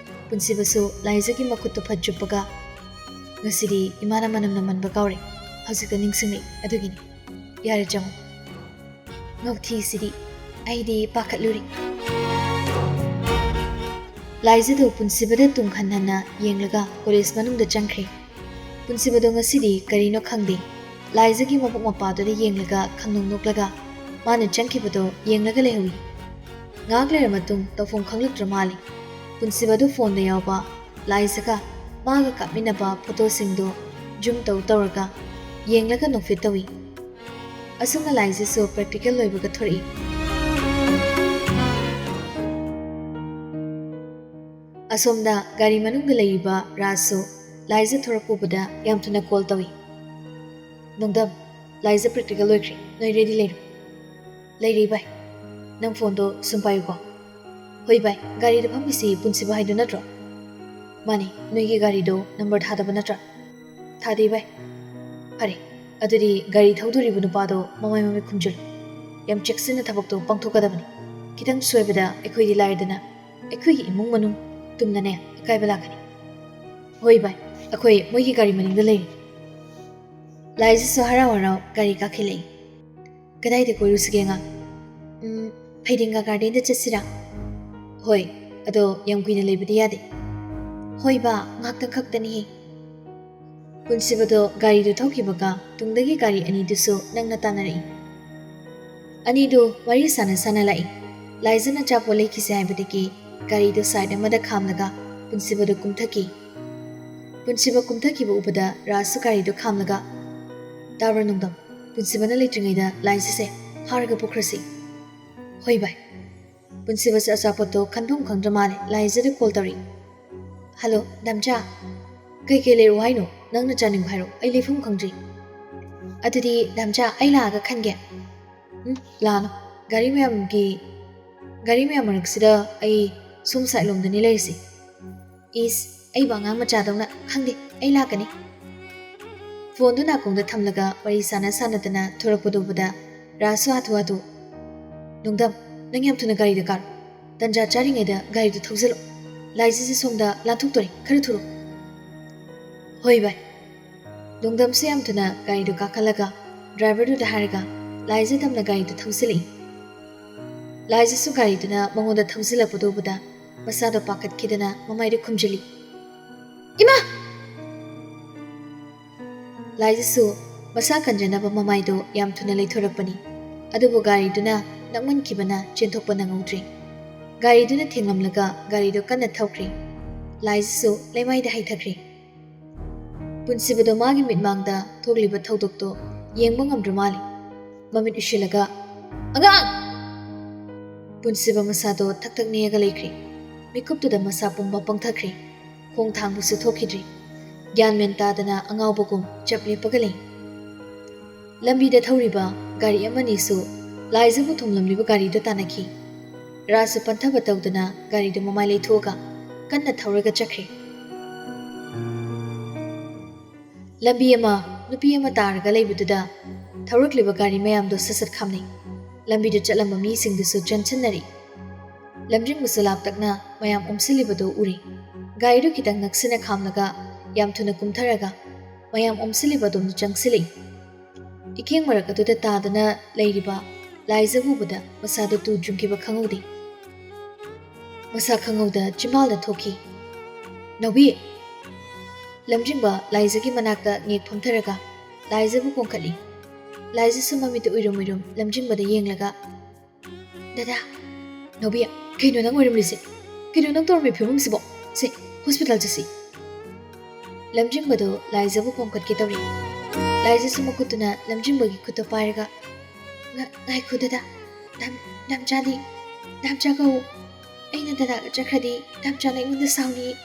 ꯄꯨꯟꯁꯤꯕꯁꯨ ꯂꯥꯏꯖꯒꯤ ꯃꯈꯨꯠꯇꯨ ꯐꯠ ꯆꯨꯞꯄꯒ ꯉꯁꯤꯗꯤ ꯏꯃꯥꯅ ꯃꯅꯝ ꯅꯝꯃꯟꯕ ꯀꯥꯎꯔꯦ ꯍꯧꯖꯤꯛꯇ ꯅꯤꯡꯁꯤꯡꯂꯛꯏ ꯑꯗꯨꯒꯤꯅꯤ ꯌꯥꯔꯦ ꯆꯪꯉꯨ ꯉꯧꯊꯤꯁꯤꯗꯤ ꯑꯩꯗꯤ ꯄꯥꯈꯠꯂꯨꯔꯤ ꯂꯥꯏꯖꯗꯨ ꯄꯨꯟꯁꯤꯕꯗ ꯇꯨꯡ ꯍꯟꯍꯟꯅ ꯌꯦꯡꯂꯒ ꯀꯣꯂꯦꯖ ꯃꯅꯨꯡꯗ ꯆꯪꯈ꯭ꯔꯦ ꯄꯨꯟꯁꯤꯕꯗꯣ ꯉꯁꯤꯗꯤ ꯀꯔꯤꯅꯣ ꯈꯪꯗꯦ ꯂꯥꯏꯖꯒꯤ ꯃꯕꯨꯛ ꯃꯄꯥꯗꯨꯗ ꯌꯦꯡꯂꯒ ꯈꯪꯅꯣꯛ ꯅꯣꯛꯂꯒ ꯃꯥꯅ ꯆꯪꯈꯤꯕꯗꯣ ꯌꯦꯡꯂꯒ ꯂꯩꯍꯧꯏ ꯉꯥꯏꯍꯥꯛ ꯂꯩꯔ ꯃꯇꯨꯡ ꯇꯧꯐꯝ ꯈꯪꯂꯛꯇ꯭ꯔ ꯃꯥꯜꯂꯤ ꯄꯨꯟꯁꯤꯕꯗꯨ ꯐꯣꯟꯗ ꯌꯥꯎꯕ ꯂꯥꯏꯖꯒ ꯃꯥꯒ ꯀꯥꯞꯃꯤꯟꯅꯕ ꯐꯣꯇꯣꯁꯤꯡꯗꯣ ꯖꯨꯝ ꯇꯧꯔꯒ ꯌꯦꯡꯂꯒ ꯅꯣꯛꯐꯦꯠ ꯇꯧꯏ ꯑꯁꯨꯝꯅ ꯂꯥꯏꯖꯁꯨ ꯄ꯭ꯔꯦꯛꯇꯤꯀꯦꯜ ꯂꯣꯏꯕꯒ ꯊꯣꯔꯛꯏ ꯑꯁꯣꯝꯗ ꯒꯥꯔꯤ ꯃꯅꯨꯡꯗ ꯂꯩꯔꯤꯕ ꯔꯥꯖꯁꯨ ꯂꯥꯏꯖ ꯊꯣꯔꯛꯄ ꯌꯥꯝ ꯊꯨꯅ ꯀꯣꯜ ꯇꯧꯏ ꯅꯣꯡꯗꯝ ꯂꯥꯏꯖ ꯄ꯭ꯔꯦꯛꯇꯤꯀꯦꯜ ꯂꯣꯏꯈ꯭ꯔꯦ ꯅꯣꯏ ꯔꯦꯗꯤ ꯂꯩꯔꯣ ꯂꯩꯔꯤ ꯚꯥꯏ ꯅꯪ ꯐꯣꯟꯗꯣ ꯁꯨꯝ ꯄꯥꯏꯌꯨꯀꯣ ꯍꯣꯏ ꯚꯥꯏ ꯒꯥꯔꯤꯗ ꯐꯝꯃꯤꯁꯤ ꯄꯨꯟꯁꯤꯕ ꯍꯥꯏꯗꯨ ꯅꯠꯇ꯭ꯔꯣ Mani, Nugi Garido, number Hadabanatra. Thadi by Hurry. Adudi Gari Toduri Bunupado, Mamma Kumjul. Yam checks in the Tabako, Pantokadabani. Kitan Swebida, Equi Lardana, Equi Mumanu, Tumnane, Kaibalakani. Hoi by Aquay, Mugi Gari Maning the lane. Lies Sahara or Gari Kakile. Gadai the Kurusganga. Painting a garden that Chessira. Hoi, ado young Queen Libidiade. Hoi ba, Nakta Kaktani. Punsibado Gari to Tokibaga, Tungdagi Gari and Iduso, Nangnatanari. Anido, Varisana Sanalai. Liza na Chapo Lake Sabitiki, Gari to side and Mother Kamlaga, Punsibado Kumtaki. Punsiba Kumtaki Upada, Rasukari to Kamlaga. Daranundam, Punsibana Litringida, Liza, Hargapocracy. Hoi by Punsibas Asapoto, Kantum Kandramani, Liza the Coltari. Hello, Damcha. Kaikele Wino, Nanga Janing Hiro, I live from country. Atidi, Damcha, I laga can get. Lano, Garimam Marxida, I sum silum the Nilesi. Is a banga machadona, Kandi, a lagani. Fonduna kung the Tamlaga, Varisana Sanatana, Turapodobuda, Rasu Atuatu. Nungdam, Nangam to Nagari the car. Danja Charing Eda, Gari to Tuzelo. Lies on the Latutori, Karituro. Hoi by Dungdam Siam Tuna, Gari to Kakalaga, driver to the Hariga, lies at them the Gari to Tusili. Lies Sugari to Na, Mongo the Tusila Podobuda, Masado Pocket Kidana, Mamai de Kumjili. Ima Lies Su, Masakan Janaba Mamaido, Yam Tunale Turapani, Adobo Gari Duna, Naman Kibana, Gentopanangutri. Gari Duna Tingamlaga, Gari do Kana Tokri. Lies Su, Lemai the Haitakri. Punsibado Magi Midmangda, Togliba Todokto, Yangmangam Dramali, Mamit Ushilaga, Aga Punsiba Masado, Taktak Niaga Lakri, Mikup to the Masapumba Pangtakri, Hong Tang Busutokidri, Yan Mentadana, Angabogum, Chapli Pagali. Lambi the Toriba, Gari Amanisu, Liza Butum Lamliba Gari the Tanaki, Rasu Pantabatodana, Gari the Mamale Toga, Kana Tauraga Chakri. Lambiama, Lupiama Targa Labuda, Taurukliba Gari Mayam do Sasat Kamni, Lambi the Chalamami sing the Sujantanari. Lamjing Musalab Takna, Mayam Silibado Uri, Gaidu Kitang Naksina Kamnaga, Yam Tuna Kumtaraga, Mayam Silibadum Jangsili. Iking Maraka to the Tadana, Ladyba, Liza Bubuda, Masado to Junkiba Kangodi. Masakangoda, Jimalda Toki. Nawi Lamjimba, Liza Gimanaka, Nik Pomtaraga, Liza Bukonkali. Liza Sumami to Urumirum, Lamjimba the Yanglaga. Dada, Nobia, can you not visit? Can you not dorm with Pumsibo? Say, hospital to see. Lamjimbado, Liza Bukonkat Kitari. Liza Sumakutuna, Lamjimbagi Kutaparaga. Naikudada, Damjadi, Damjago, Aina Dada Jakradi, Damjana in the Sauni.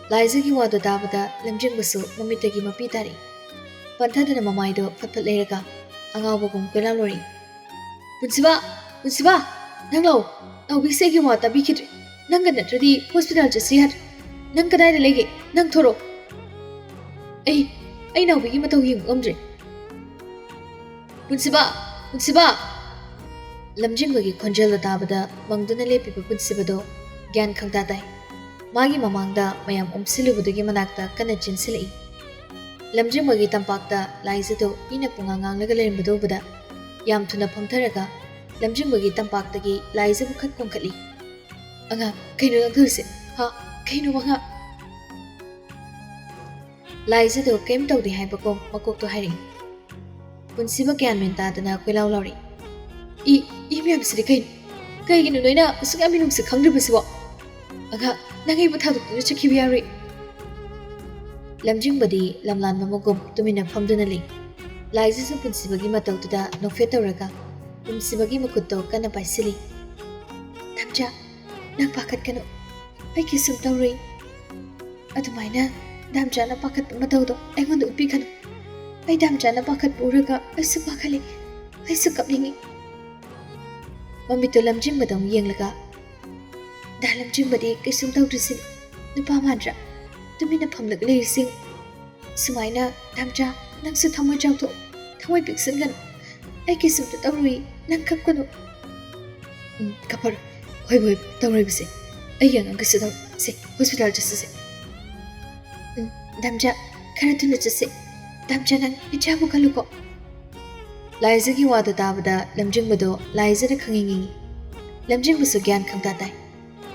Liza Giwada Davada, Lamjimbasu, Mamitagi Mapitari. Pantada Mamaido, Papalega, Angabogum Galalori. Punsiba, Nanglo, now we say you what a big Nangan ready, hospital just see it. Nangadai the leg, Nang Toro. I know we mato him, Umdre. Punsiba Lamjimagi Conjela Dabada, Mangdunale people Punsibado, Gan Kangdadai. Magi Mamangda, Mayam Silibu the Gimanakta, Kanachin Silly. Lamjimagi Tampakta, Lizato, Inapungang Legalim Badobada. Yam Tuna Pomtaraga, Lamjimagi Tampaktagi, Liza Bukat Punkali. Anga, Kaino Gursi, ha, Kaino Manga. Liza do came to the Hypocom, Makok to hiding. Punsiba can mentadana Quilau Lori. Imiam Sirikin, Kagan Nina, Sugaminum Secondribuswa. Aga, Nagi would have to Chikiari. Lamjimbadi, Lamlan Mamogum, Domina Pomdunali. Liza Punsibagi Mato to the no fetaraga. Punsibagi Makuto, Kana by silly. Damja, Napakat Kano. I kiss some dowry. At mina, Damjana Pakat Matodo, I want to pick an. I Damjana Pakat Uraga, I supakali. I suck up Yingi. Mamito Lamjimbadam Yanglaga. दा लमजिंबदी कैसुम तौद्रिसिन नुपा Mandre तुमिना फमलग लेरिसिंग सुमाइना दामचा नंसु थमोय जावतो थमोय पिक्सनगन ai कैसुम तौरुई नंग कपकनो कपर होय होय तौरई बिसे ai yang ang किसु से hospital जसे दामचा खरा तुना जसे दामचा नंग इचाबु कलुको लाइजगी वादो ताबदा लमजिंबदो लाइजरे खंगिंगी लमजिंबसु ज्ञान खंगता ताई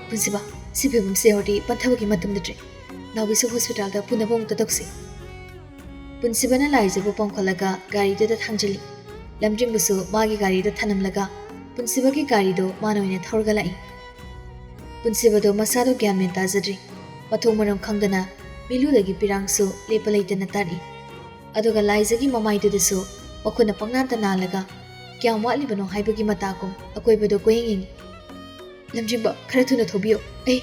पुंसिबा सिफेबम सेहरदी पंथबगी मतम दट्रे नाविसु हॉस्पिटल दा पुनबों तदक्सी पुंसिबना लाइजबु पंखलगा गाड़ीदो थांजली लमजिंबसु मागी गाड़ीदो थनमलगा पुंसिबगी गाड़ीदो मानोइने थौरगलाई पुंसिबदो मसादो ज्ञान मेन ताजद्री मथों मरम खंगदना मिलुदगी पिरांगसु लेपलैतना तारी अदुगा लाइजगी ममाइदुदसु मखुना पंगनाता नालगा क्या वालिबनो हाइबगी मताकुम अकोइबदो कोयिंगिंग लमजिंबा खरा थुना थोबियो ai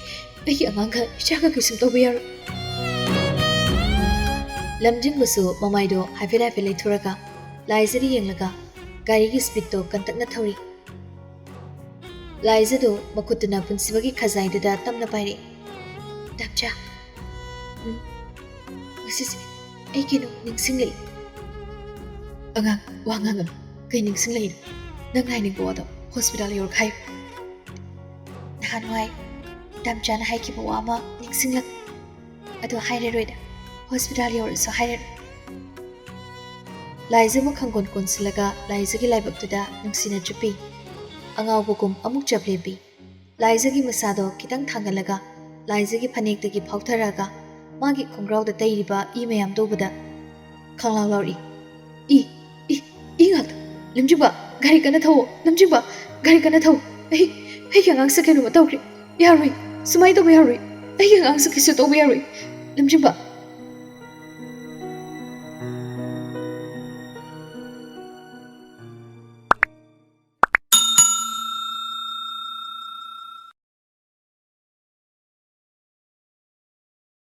angang ichaga kisum tobiya lamjingbsu mamaido haifela felai thuraga laizari yenglaga gari gi speed to kantakna thori laizado makutuna punsibagi khazai da tamna paire damcha usis ai kino ningsingle angang wangangam kai ningsingle nang hai ni go da hospital yor khai nahanwai damchana hai ki bawama ningsinglak ado haire roida hospital yor so haire laizama khangon konsilaga laizagi laibaktuda nungsina chupi angaw bukum amuk chaplebi laizagi masado kitang thangalaga laizagi phanek dagi phautharaga magi khongraw da tairiba I mayam dobada khanglaw lawri i ngat limjiba gari kana thaw limjiba gari kana thaw ai kyangang sakenu matawri yarwi sumai to yarwi ai kyangang sakisu to yarwi limjiba